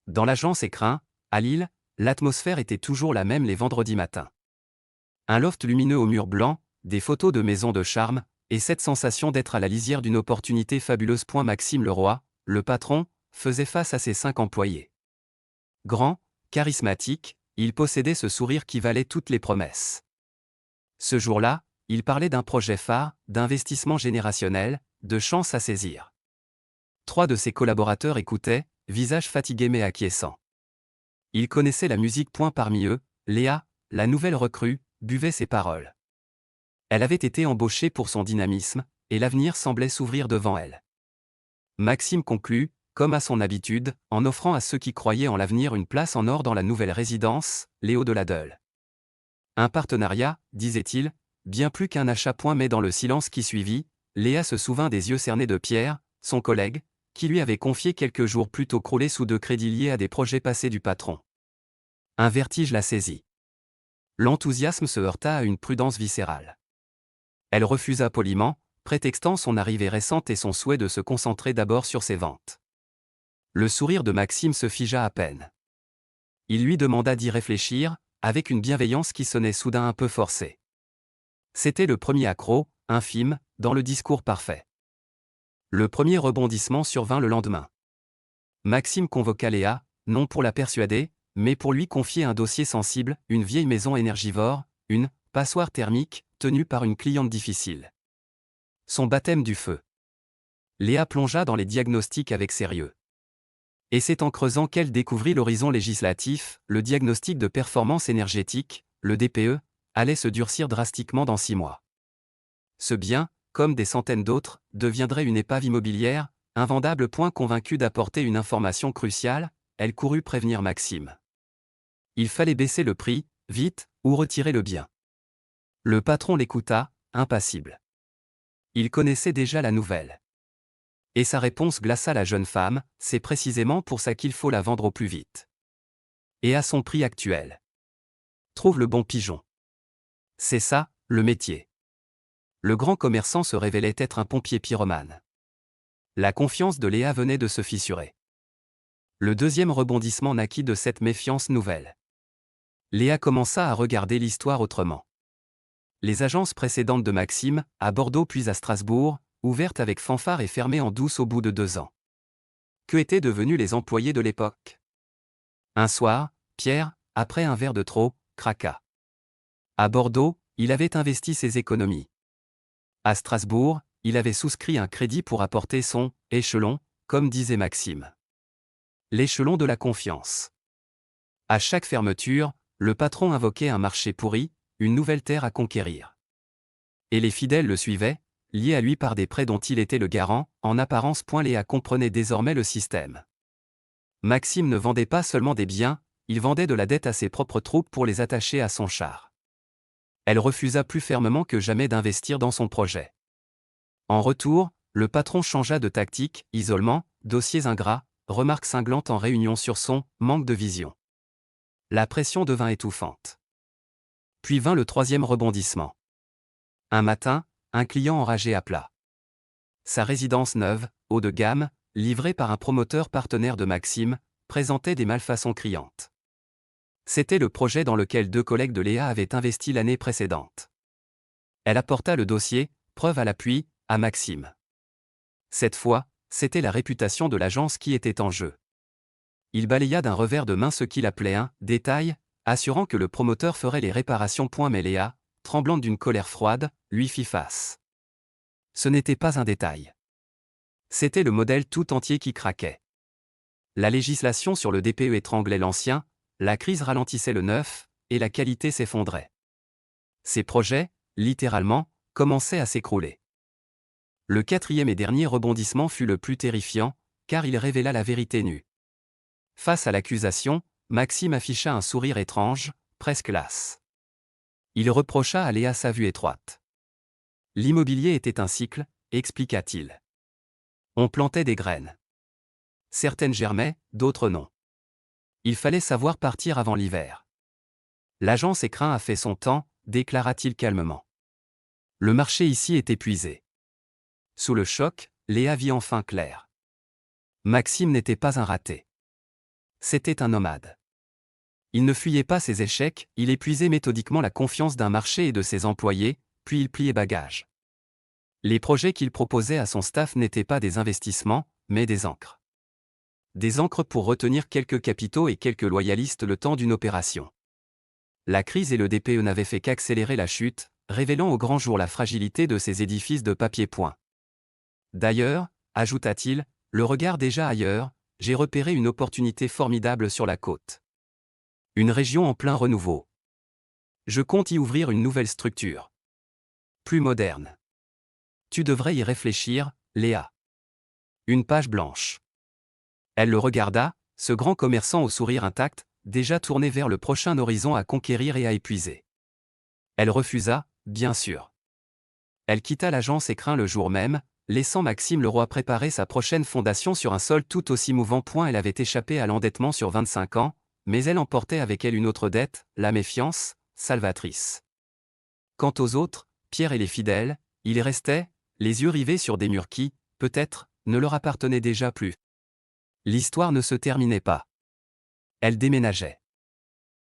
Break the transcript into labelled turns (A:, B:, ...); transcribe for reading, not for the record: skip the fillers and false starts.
A: Dans l'agence Écrin, à Lille, l'atmosphère était toujours la même les vendredis matins. Un loft lumineux aux murs blancs, des photos de maisons de charme, et cette sensation d'être à la lisière d'une opportunité fabuleuse. Maxime Leroy, le patron, faisait face à ses 5 employés. Grand, charismatique, il possédait ce sourire qui valait toutes les promesses. Ce jour-là, il parlait d'un projet phare, d'investissement générationnel, de chance à saisir. 3 de ses collaborateurs écoutaient, visage fatigué mais acquiescent. Ils connaissaient la musique. Parmi eux, Léa, la nouvelle recrue, buvait ses paroles. Elle avait été embauchée pour son dynamisme, et l'avenir semblait s'ouvrir devant elle. Maxime conclut, comme à son habitude, en offrant à ceux qui croyaient en l'avenir une place en or dans la nouvelle résidence, Léo de la Deule. Un partenariat, disait-il, bien plus qu'un achat. Mais dans le silence qui suivit, Léa se souvint des yeux cernés de Pierre, son collègue, qui lui avait confié quelques jours plus tôt croulé sous 2 crédits liés à des projets passés du patron. Un vertige la saisit. L'enthousiasme se heurta à une prudence viscérale. Elle refusa poliment, prétextant son arrivée récente et son souhait de se concentrer d'abord sur ses ventes. Le sourire de Maxime se figea à peine. Il lui demanda d'y réfléchir, avec une bienveillance qui sonnait soudain un peu forcée. C'était le premier accroc, infime, dans le discours parfait. Le premier rebondissement survint le lendemain. Maxime convoqua Léa, non pour la persuader, mais pour lui confier un dossier sensible, une vieille maison énergivore, une passoire thermique, tenue par une cliente difficile. Son baptême du feu. Léa plongea dans les diagnostics avec sérieux. Et c'est en creusant qu'elle découvrit l'horizon législatif, le diagnostic de performance énergétique, le DPE, allait se durcir drastiquement dans 6 mois. Ce bien, comme des centaines d'autres, deviendrait une épave immobilière, invendable. Convaincue d'apporter une information cruciale, elle courut prévenir Maxime. Il fallait baisser le prix, vite, ou retirer le bien. Le patron l'écouta, impassible. Il connaissait déjà la nouvelle. Et sa réponse glaça la jeune femme, c'est précisément pour ça qu'il faut la vendre au plus vite. Et à son prix actuel. Trouve le bon pigeon. C'est ça, le métier. Le grand commerçant se révélait être un pompier pyromane. La confiance de Léa venait de se fissurer. Le deuxième rebondissement naquit de cette méfiance nouvelle. Léa commença à regarder l'histoire autrement. Les agences précédentes de Maxime, à Bordeaux puis à Strasbourg, ouvertes avec fanfare et fermées en douce au bout de 2 ans. Que étaient devenus les employés de l'époque? Un soir, Pierre, après un verre de trop, craqua. À Bordeaux, il avait investi ses économies. À Strasbourg, il avait souscrit un crédit pour apporter son « échelon », comme disait Maxime. L'échelon de la confiance. À chaque fermeture, le patron invoquait un marché pourri, une nouvelle terre à conquérir. Et les fidèles le suivaient, liés à lui par des prêts dont il était le garant, en apparence. Léa comprenait désormais le système. Maxime ne vendait pas seulement des biens, il vendait de la dette à ses propres troupes pour les attacher à son char. Elle refusa plus fermement que jamais d'investir dans son projet. En retour, le patron changea de tactique, isolement, dossiers ingrats, remarques cinglantes en réunion sur son manque de vision. La pression devint étouffante. Puis vint le 3e rebondissement. Un matin, un client enragé appela. Sa résidence neuve, haut de gamme, livrée par un promoteur partenaire de Maxime, présentait des malfaçons criantes. C'était le projet dans lequel 2 collègues de Léa avaient investi l'année précédente. Elle apporta le dossier, preuve à l'appui, à Maxime. Cette fois, c'était la réputation de l'agence qui était en jeu. Il balaya d'un revers de main ce qu'il appelait un « détail », assurant que le promoteur ferait les réparations. Mais Léa, tremblante d'une colère froide, lui fit face. Ce n'était pas un détail. C'était le modèle tout entier qui craquait. La législation sur le DPE étranglait l'ancien, la crise ralentissait le neuf, et la qualité s'effondrait. Ces projets, littéralement, commençaient à s'écrouler. Le 4e et dernier rebondissement fut le plus terrifiant, car il révéla la vérité nue. Face à l'accusation, Maxime afficha un sourire étrange, presque las. Il reprocha à Léa sa vue étroite. L'immobilier était un cycle, expliqua-t-il. On plantait des graines. Certaines germaient, d'autres non. Il fallait savoir partir avant l'hiver. L'agence Écrin a fait son temps, déclara-t-il calmement. Le marché ici est épuisé. Sous le choc, Léa vit enfin clair. Maxime n'était pas un raté. C'était un nomade. Il ne fuyait pas ses échecs, il épuisait méthodiquement la confiance d'un marché et de ses employés, puis il pliait bagages. Les projets qu'il proposait à son staff n'étaient pas des investissements, mais des ancres. Des ancres pour retenir quelques capitaux et quelques loyalistes le temps d'une opération. La crise et le DPE n'avaient fait qu'accélérer la chute, révélant au grand jour la fragilité de ces édifices de papier-point. D'ailleurs, ajouta-t-il, le regard déjà ailleurs, j'ai repéré une opportunité formidable sur la côte. Une région en plein renouveau. Je compte y ouvrir une nouvelle structure. Plus moderne. Tu devrais y réfléchir, Léa. Une page blanche. Elle le regarda, ce grand commerçant au sourire intact, déjà tourné vers le prochain horizon à conquérir et à épuiser. Elle refusa, bien sûr. Elle quitta l'agence Écrin le jour même, laissant Maxime Leroy préparer sa prochaine fondation sur un sol tout aussi mouvant. Elle avait échappé à l'endettement sur 25 ans, mais elle emportait avec elle une autre dette, la méfiance, salvatrice. Quant aux autres, Pierre et les fidèles, ils restaient, les yeux rivés sur des murs qui, peut-être, ne leur appartenaient déjà plus. L'histoire ne se terminait pas. Elle déménageait.